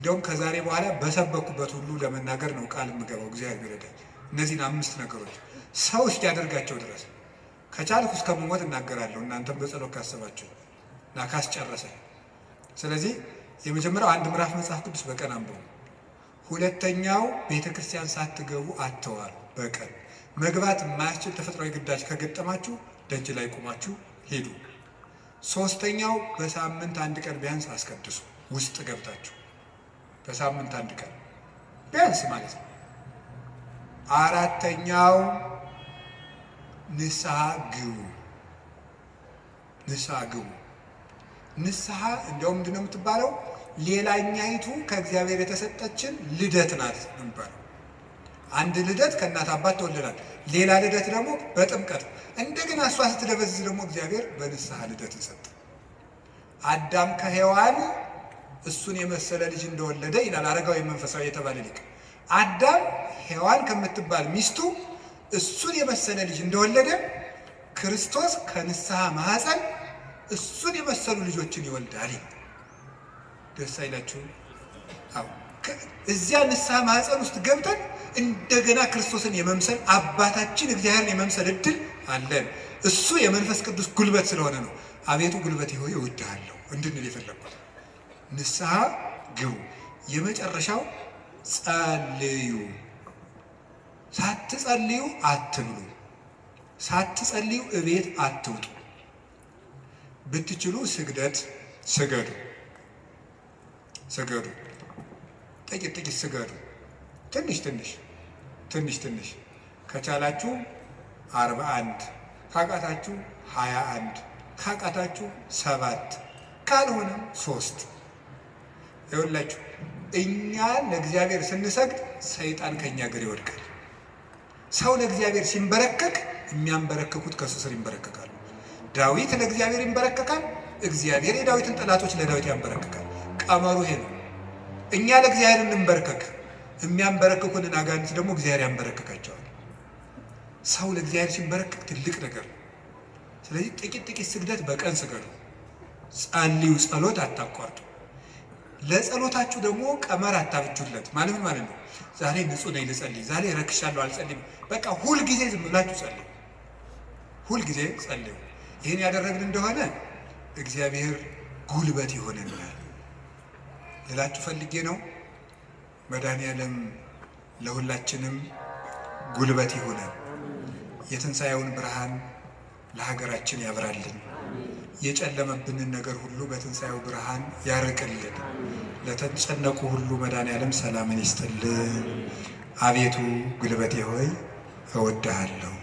እንደውም ከዛሬ በኋላ በሰበኩበት ሁሉ ለመናገር ነው ቃል የምገባው እግዚአብሔር ይረዳኝ። እነዚህን 5 ነገሮች ሰው እስኪያደርጋቸው ድረስ ከቻልኩ እስከምሞት እናገራለሁ። እናንተም በጸሎት ካሰባችሁ እና ካስጨረሰኝ። ስለዚህ የመጀመሪያው 1 ምዕራፍ መጽሐፍ ቅዱስ በቀን አንብቡ። ሁለተኛው ቤተክርስቲያን ሳትገቡ አትዋሉ። በቀን መግባት የማያስችል ተፈጥሯዊ ግዳጅ ከገጠማችሁ ደጅ ላይ ቆማችሁ ሄዱ። ሶስተኛው በሳምንት 1 ቀን ቢያንስ አስቀድሱ። ውስጥ ገብታችሁ በሳምንት 1 ቀን ቢያንስ ማለት ነው። አራተኛው ንስሐ ግቡ። ንስሐ ግቡ። ንስሐ እንደውም ምንድን ነው የምትባለው? ሌላኛይቱ ከእግዚአብሔር የተሰጠችን ልደት ናት የሚባለው። አንድ ልደት ከእናት አባት ተወልደናል። ሌላ ልደት ደግሞ በጥምቀት እንደገና እሷ ስትደበዝዝ ደግሞ እግዚአብሔር በንስሐ ልደት ሰጠ። አዳም ከሔዋን እሱን የመሰለ ልጅ እንደወለደ ይላል አረጋዊ መንፈሳዊ የተባለ ሊቅ። አዳም ሔዋን ከምትባል ሚስቱ እሱን የመሰለ ልጅ እንደወለደ ክርስቶስ ከንስሐ ማህፀን እሱን የመሰሉ ልጆችን ይወልዳል። ደስ አይላችሁም? አዎ። እዚያ ንስሐ ማህፀን ውስጥ ገብተን እንደገና ክርስቶስን የመምሰል አባታችን እግዚአብሔርን የመምሰል እድል አለን። እሱ የመንፈስ ቅዱስ ጉልበት ስለሆነ ነው አቤቱ ጉልበቴ ሆይ እወድሃለሁ እንድንል የፈለግኩት። ንስሐ ግቡ። የመጨረሻው ጸልዩ። ሳትጸልዩ አትብሉ። ሳትጸልዩ እቤት አትውጡ። ብትችሉ ስግደት ስገዱ። ስገዱ። ጥቂት ጥቂት ስገዱ። ትንሽ ትንሽ ከቻላችሁ 41 ካቃታችሁ 21 ካቃታችሁ 7 ካልሆነም 3። ይኸውላችሁ እኛ ለእግዚአብሔር ስንሰግድ ሰይጣን ከኛ እግር ይወድቃል። ሰው ለእግዚአብሔር ሲንበረከክ የሚያንበረከኩት ከሱ ስር ይንበረከካሉ። ዳዊት ለእግዚአብሔር ይንበረከካል፣ እግዚአብሔር የዳዊትን ጠላቶች ለዳዊት ያንበረከካል። ቀመሩ ይሄ ነው። እኛ ለእግዚአብሔር እንንበረከክ፣ የሚያንበረከኩንን አጋንንት ደግሞ እግዚአብሔር ያንበረከካቸዋል። ሰው ለእግዚአብሔር ሲንበረከክ ትልቅ ነገር ነው። ስለዚህ ጥቂት ስግደት በቀን ስገዱ። ጸልዩ። ጸሎት አታቋርጡ። ለጸሎታችሁ ደግሞ ቀመር አታብጁለት። ማለት ምን ማለት ነው? ዛሬ ንጹህ ነኝ ልጸልይ፣ ዛሬ ረክሻለሁ አልጸልይም። በቃ ሁልጊዜ ዝም ብላችሁ ጸልዩ። ሁልጊዜ ጸልዩ። ይህን ያደረግን እንደሆነ እግዚአብሔር ጉልበት ይሆነናል ልላችሁ ፈልጌ ነው። መድኃኔዓለም ለሁላችንም ጉልበት ይሆነን። የትንሣኤውን ብርሃን ለሀገራችን ያብራልን። የጨለመብንን ነገር ሁሉ በትንሣኤው ብርሃን ያርቅልን። ለተጨነቁ ሁሉ መድኃኔዓለም ሰላምን ይስጥልን። አቤቱ ጉልበቴ ሆይ እወድሃለሁ።